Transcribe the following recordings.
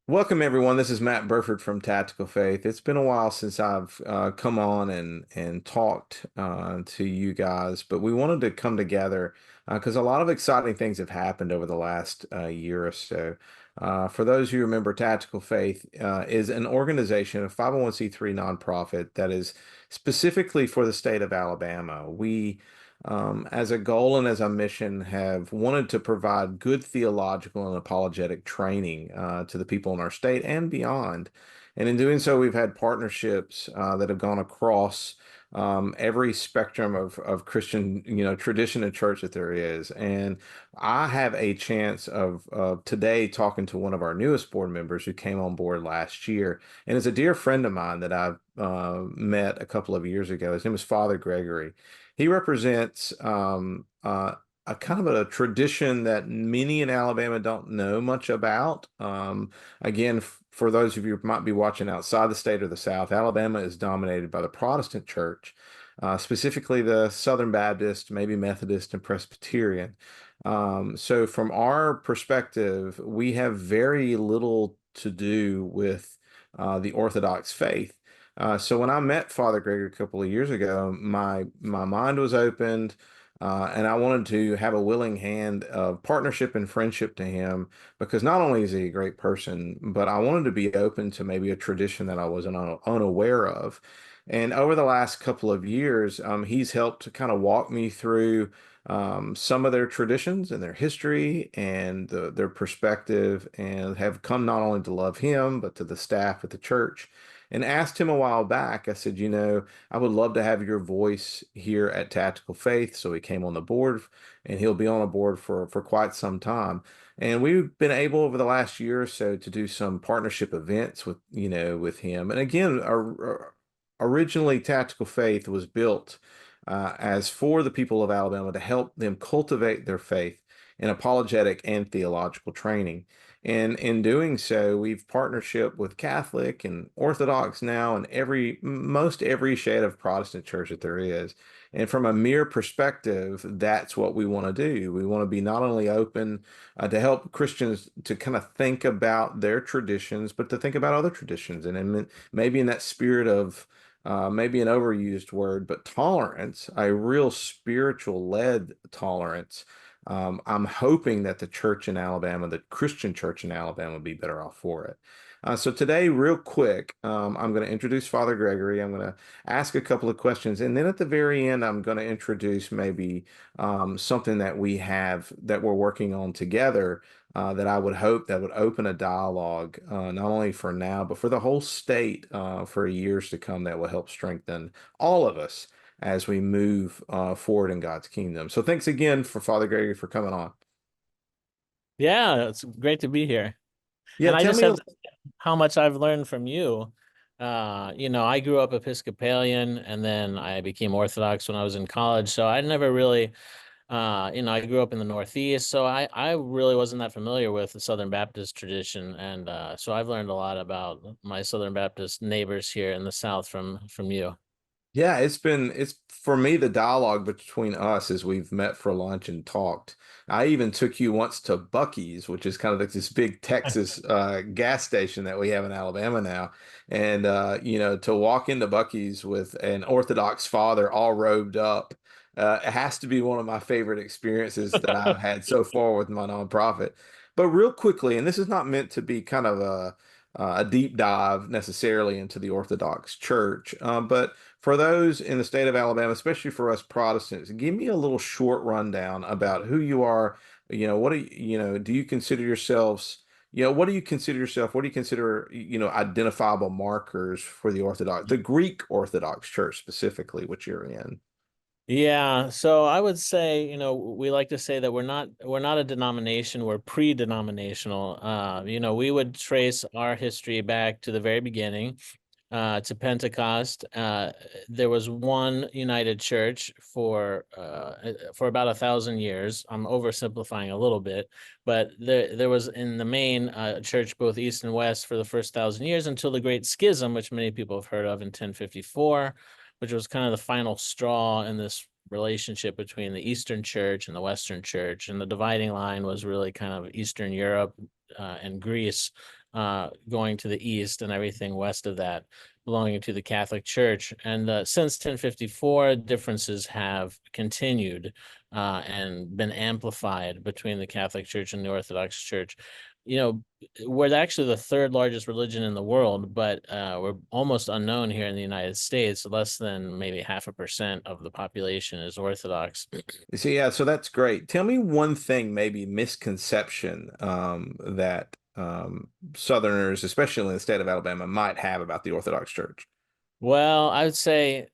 Welcome, everyone. This is Matt Burford from Tactical Faith. It's been a while since I've come on and talked to you guys, but we wanted to come together because a lot of exciting things have happened over the last year or so. For those who remember, Tactical Faith is an organization, a 501c3 nonprofit that is specifically for the state of Alabama. We as a goal and as a mission, have wanted to provide good theological and apologetic training to the people in our state and beyond. And in doing so, we've had partnerships that have gone across every spectrum of Christian, tradition and church that there is. And I have a chance of today talking to one of our newest board members who came on board last year, and is a dear friend of mine that I've met a couple of years ago. His name is Father Gregory. He represents a kind of a tradition that many in Alabama don't know much about. Again, for those of you who might be watching outside the state or the South, Alabama is dominated by the Protestant church, specifically the Southern Baptist, maybe Methodist and Presbyterian. So from our perspective, we have very little to do with the Orthodox faith. So when I met Father Gregory a couple of years ago, my mind was opened, and I wanted to have a willing hand of partnership and friendship to him because not only is he a great person, but I wanted to be open to maybe a tradition that I wasn't unaware of. And over the last couple of years, he's helped to kind of walk me through some of their traditions and their history and their perspective, and have come not only to love him, but to the staff at the church. And asked him a while back, I said, I would love to have your voice here at Tactical Faith. So he came on the board, and he'll be on a board for quite some time. And we've been able over the last year or so to do some partnership events with him. And again, originally Tactical Faith was built as for the people of Alabama to help them cultivate their faith in apologetic and theological training. And in doing so, we've partnership with Catholic and Orthodox now, and most every shade of Protestant church that there is. And from a mere perspective, that's what we want to do. We want to be not only open to help Christians to kind of think about their traditions, but to think about other traditions. And maybe in that spirit of maybe an overused word, but tolerance, a real spiritual led tolerance. I'm hoping that the church in Alabama, the Christian church in Alabama, will be better off for it. So today, real quick, I'm going to introduce Father Gregory. I'm going to ask a couple of questions, and then at the very end, I'm going to introduce maybe something that we have that we're working on together, that I would hope that would open a dialogue, not only for now, but for the whole state, for years to come, that will help strengthen all of us as we move forward in God's kingdom. So thanks again for Father Gregory for coming on. Yeah, it's great to be here. Yeah, And I tell just me. have to say how much I've learned from you. I grew up Episcopalian and then I became Orthodox when I was in college. So I never really, I grew up in the Northeast. So I really wasn't that familiar with the Southern Baptist tradition. And so I've learned a lot about my Southern Baptist neighbors here in the South from you. Yeah, it's for me, the dialogue between us as we've met for lunch and talked. I even took you once to Bucky's, which is kind of like this big Texas gas station that we have in Alabama now. And to walk into Bucky's with an Orthodox father all robed up, it has to be one of my favorite experiences that I've had so far with my nonprofit. But real quickly, and this is not meant to be kind of a deep dive necessarily into the Orthodox Church, but for those in the state of Alabama, especially for us Protestants, give me a little short rundown about who you are. What do do you consider yourselves, what do you consider yourself? What do you consider, identifiable markers for the Greek Orthodox Church specifically, which you're in? Yeah, so I would say, we like to say that we're not a denomination, we're pre-denominational. We would trace our history back to the very beginning, to Pentecost. There was one united church for about 1,000 years. I'm oversimplifying a little bit, but there was in the main church both east and west for the first 1,000 years until the Great Schism, which many people have heard of in 1054, which was kind of the final straw in this relationship between the Eastern Church and the Western Church. And the dividing line was really kind of Eastern Europe and Greece. going to the east, and everything west of that belonging to the Catholic Church. And since 1054, differences have continued and been amplified between the Catholic Church and the Orthodox Church. You know, we're actually the third largest religion in the world, but we're almost unknown here in the United States. Less than maybe 0.5% of the population is Orthodox. You see, yeah, so that's great. Tell me one thing, maybe misconception that Southerners, especially in the state of Alabama, might have about the Orthodox Church. Well, I would say,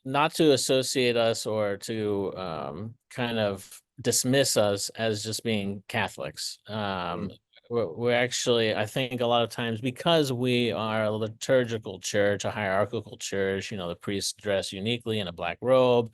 not to associate us or to kind of dismiss us as just being Catholics. Mm, We're actually, I think, a lot of times because we are a liturgical church, a hierarchical church, the priests dress uniquely in a black robe,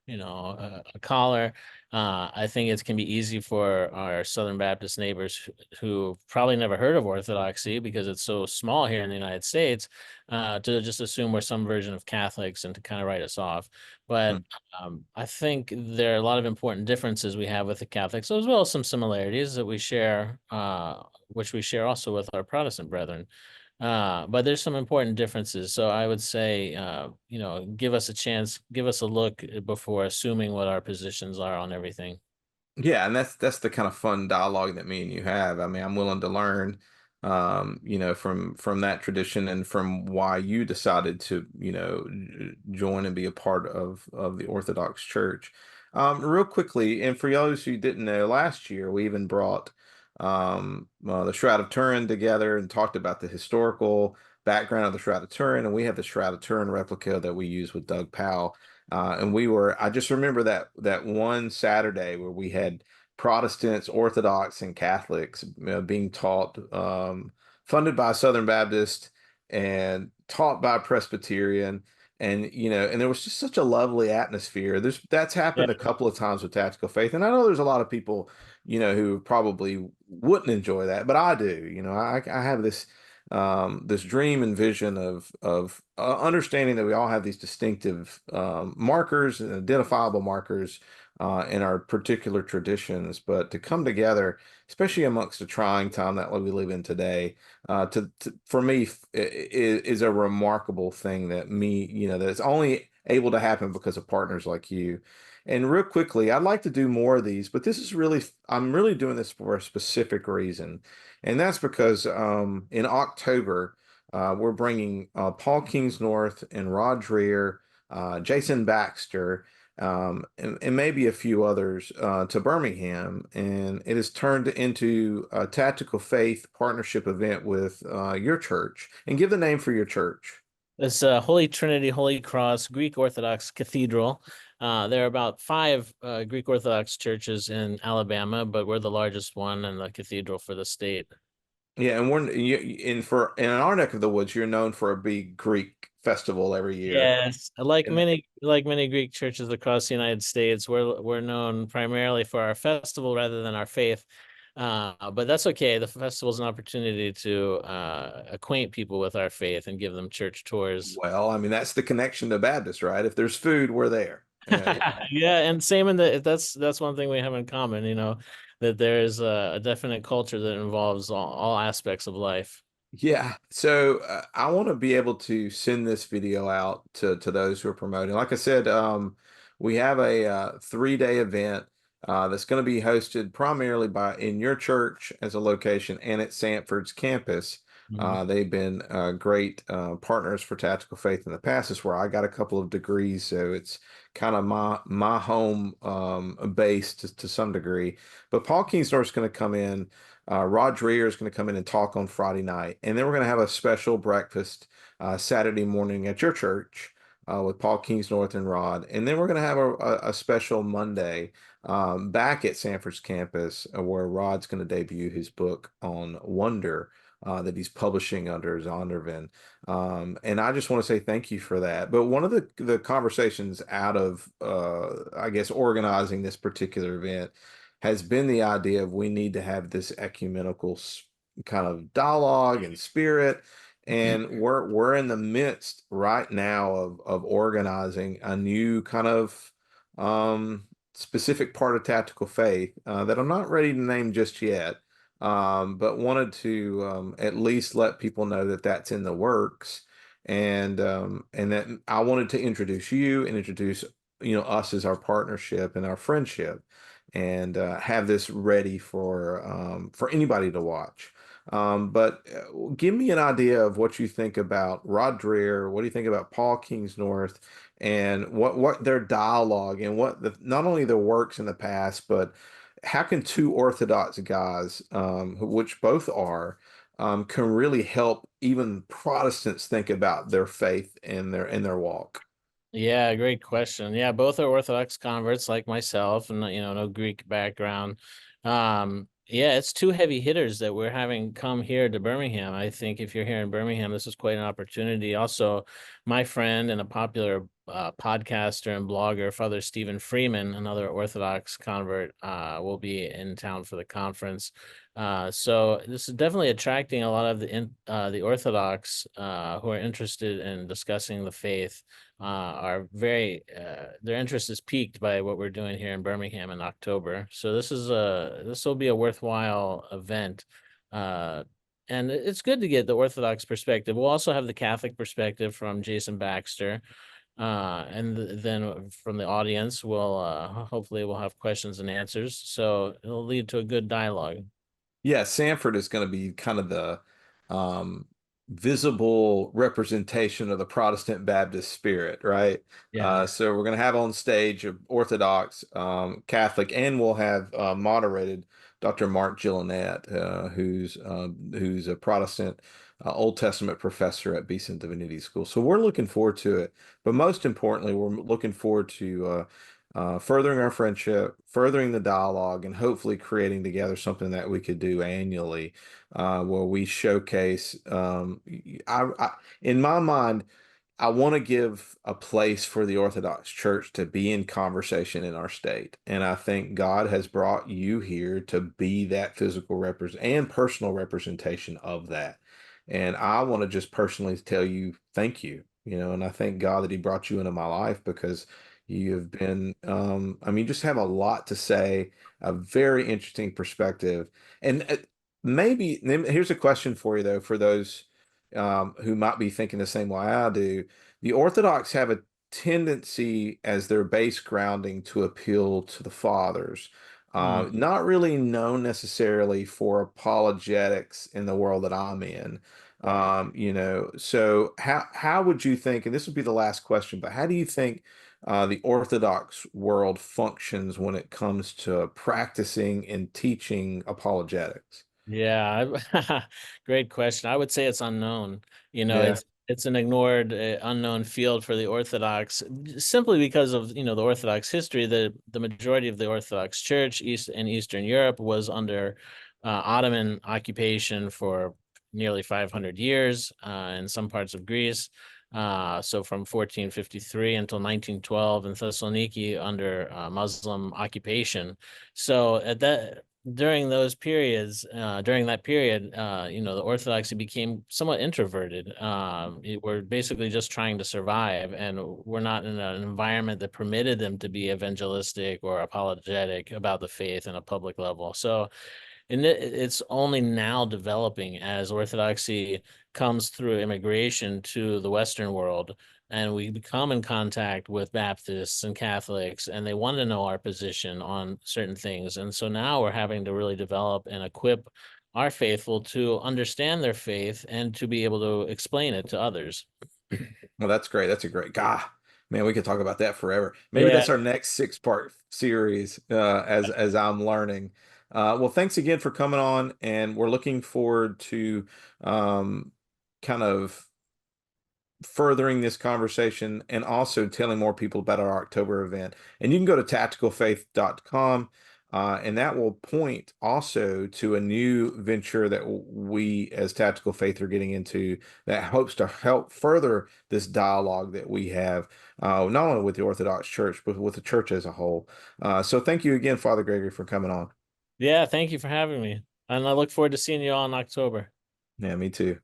a collar. I think it can be easy for our Southern Baptist neighbors who probably never heard of Orthodoxy because it's so small here in the United States, to just assume we're some version of Catholics and to kind of write us off. But mm. I think there are a lot of important differences we have with the Catholics, as well as some similarities that we share, which we share also with our Protestant brethren. But there's some important differences. So I would say, give us a chance, give us a look before assuming what our positions are on everything. Yeah, and that's the kind of fun dialogue that me and you have. I mean, I'm willing to learn, from that tradition and from why you decided to, join and be a part of the Orthodox Church. Real quickly, and for those who didn't know, last year we even brought the Shroud of Turin together and talked about the historical background of the Shroud of Turin, and we have the Shroud of Turin replica that we use with Doug Powell. I just remember that one Saturday where we had Protestants, Orthodox, and Catholics being taught, funded by Southern Baptist and taught by Presbyterian. And there was just such a lovely atmosphere. That's Yeah. happened a couple of times with Tactical Faith. And I know there's a lot of people, who probably wouldn't enjoy that, but I do. I have this dream and vision of understanding that we all have these distinctive markers and identifiable markers in our particular traditions, but to come together, especially amongst a trying time that we live in today, for me is a remarkable thing that it's only able to happen because of partners like you. And real quickly, I'd like to do more of these, but I'm really doing this for a specific reason. And that's because in October, we're bringing Paul Kingsnorth and Rod Dreher, Jason Baxter, and maybe a few others to Birmingham. And it has turned into a Tactical Faith partnership event with your church. And give the name for your church. It's Holy Trinity, Holy Cross, Greek Orthodox Cathedral. There are about five Greek Orthodox churches in Alabama, but we're the largest one and the cathedral for the state. Yeah, and in our neck of the woods, you're known for a big Greek festival every year. Yes, like And many Greek churches across the United States, we're known primarily for our festival rather than our faith. But that's okay. The festival is an opportunity to acquaint people with our faith and give them church tours. well, I mean, that's the connection to Baptist, right? If there's food, we're there. Yeah, Yeah, and same in that's one thing we have in common, that there's a definite culture that involves all aspects of life. yeah. So I want to be able to send this video out to those who are promoting. Like I said, we have a 3-day event that's going to be hosted primarily by in your church as a location and at Sanford's campus. Mhm. They've been great partners for Tactical Faith in the past. It's where I got a couple of degrees, so it's kind of my home base to some degree. But Paul Kingsnorth is going to come in. Rod Dreher is going to come in and talk on Friday night, and then we're going to have a special breakfast Saturday morning at your church with Paul Kingsnorth and Rod, and then we're going to have a special Monday back at Sanford's campus where Rod's going to debut his book on wonder. That he's publishing under Zondervan. And I just want to say thank you for that. But one of the conversations out of, I guess, organizing this particular event has been the idea of we need to have this ecumenical kind of dialogue and spirit. And we're in the midst right now of organizing a new kind of specific part of Tactical Faith that I'm not ready to name just yet. but wanted to at least let people know that that's in the works, and that I wanted to introduce you and introduce us as our partnership and our friendship, and have this ready for anybody to watch. But give me an idea of what you think about Rod Dreher. What do you think about Paul Kingsnorth, and what their dialogue and what not only their works in the past, but how can two Orthodox guys, which both are, can really help even Protestants think about their faith and their walk? Yeah, great question. Yeah, both are Orthodox converts like myself, and no Greek background. Yeah, it's two heavy hitters that we're having come here to Birmingham. I think if you're here in Birmingham, this is quite an opportunity. Also, my friend and a popular podcaster and blogger, Father Stephen Freeman, another Orthodox convert, will be in town for the conference. So this is definitely attracting a lot of the Orthodox who are interested in discussing the faith. Are very their interest is piqued by what we're doing here in Birmingham in October. So this will be a worthwhile event. Uh, and it's good to get the Orthodox perspective. We'll also have the Catholic perspective from Jason Baxter. Then from the audience, hopefully we'll have questions and answers. So it'll lead to a good dialogue. Yeah, Sanford is going to be kind of the um, visible representation of the Protestant Baptist spirit, right? Yeah. So we're going to have on stage a Orthodox, Catholic, and we'll have moderated Dr. Mark Gillinet, who's a Protestant Old Testament professor at Beeson Divinity School. So we're looking forward to it. But most importantly, we're looking forward to furthering our friendship, furthering the dialogue, and hopefully creating together something that we could do annually, where we showcase. In my mind, I want to give a place for the Orthodox Church to be in conversation in our state. And I think God has brought you here to be that physical represent and personal representation of that. And I want to just personally tell you thank you, and I thank God that He brought you into my life because you have been, I mean, just have a lot to say, a very interesting perspective. And maybe here's a question for you, though, for those who might be thinking the same way I do. The Orthodox have a tendency as their base grounding to appeal to the fathers, Mm, not really known necessarily for apologetics in the world that I'm in. right. So how would you think, and this would be the last question, but how do you think the Orthodox world functions when it comes to practicing and teaching apologetics? Yeah, great question. I would say it's unknown. Yeah. It's an ignored, unknown field for the Orthodox, simply because of the Orthodox history. The majority of the Orthodox Church East and Eastern Europe was under Ottoman occupation for nearly 500 years, in some parts of Greece. So from 1453 until 1912 in Thessaloniki under Muslim occupation. So at that during that period, the Orthodoxy became somewhat introverted. We're basically just trying to survive, and we're not in an environment that permitted them to be evangelistic or apologetic about the faith in a public level. So, and it's only now developing as Orthodoxy comes through immigration to the Western world, and we come in contact with Baptists and Catholics, and they want to know our position on certain things. And so now we're having to really develop and equip our faithful to understand their faith and to be able to explain it to others. Well, that's great. That's a great God. Man, we could talk about that forever. Maybe Yeah. that's our next six-part series as I'm learning. Well, thanks again for coming on, and we're looking forward to um, kind of furthering this conversation and also telling more people about our October event. And you can go to tacticalfaith.com, and that will point also to a new venture that we as Tactical Faith are getting into that hopes to help further this dialogue that we have, not only with the Orthodox Church, but with the church as a whole. So thank you again, Father Gregory, for coming on. Yeah, thank you for having me. And I look forward to seeing you all in October. Yeah, me too.